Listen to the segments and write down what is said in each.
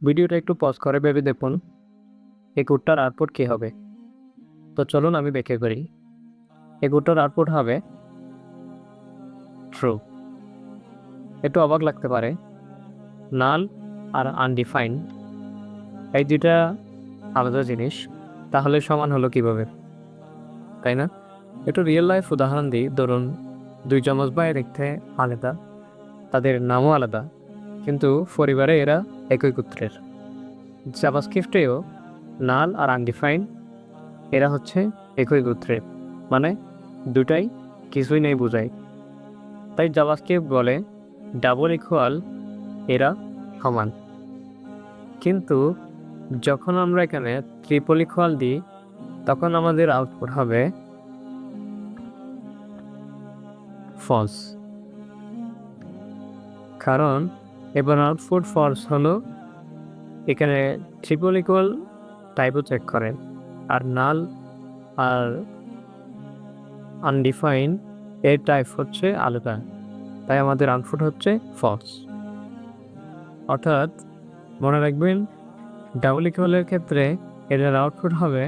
ভিডিওটা একটু পজ করে ভেবে দেখুন এই কোডটার আউটপুট কী হবে। তো চলুন আমি ব্যাখ্যা করি। এই কোডটার আউটপুট হবে ট্রু। একটু অবাক লাগতে পারে, নাল আর আনডিফাইন্ড এই দুইটা আলাদা জিনিস, তাহলে সমান হলো কিভাবে, তাই না? একটু রিয়েল লাইফ উদাহরণ দিই। ধরুন দুই যমজ ভাই দেখতে আলাদা, তাদের নামও আলাদা, কিন্তু পরিবারে এরা একই গোত্রের। জাভাস্ক্রিপ্টেও নাল আর আনডিফাইন্ড এরা হচ্ছে একই গোত্রের, মানে দুটাই কিছুই নেই বোঝায়। তাই জাভাস্ক্রিপ্ট বলে ডাবল ইকুয়াল এরা সমান। কিন্তু যখন আমরা এখানে ট্রিপল ইকুয়াল দিই তখন আমাদের আউটপুট হবে ফলস। কারণ এবার আউটপুট ফলস হলো, এখানে ট্রিপল ইকুয়াল টাইপও চেক করেন, আর নাল আর আনডিফাইন্ড এর টাইপ হচ্ছে আলাদা, তাই আমাদের আউটপুট হচ্ছে ফলস। অর্থাৎ মনে রাখবেন, ডাবল ইকুয়ালের ক্ষেত্রে এটার আউটপুট হবে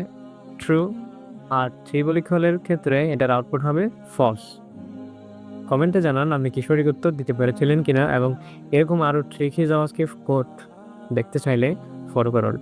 ট্রু, আর ট্রিপল ইকুয়ালের ক্ষেত্রে এটার আউটপুট হবে ফলস। কমেন্টে জানান আপনি কি সঠিক উত্তর দিতে পেরেছিলেন কিনা, এবং এরকম আরও ট্রিকি জাভাস্ক্রিপ্ট কোড দেখতে চাইলে ফলো করুন।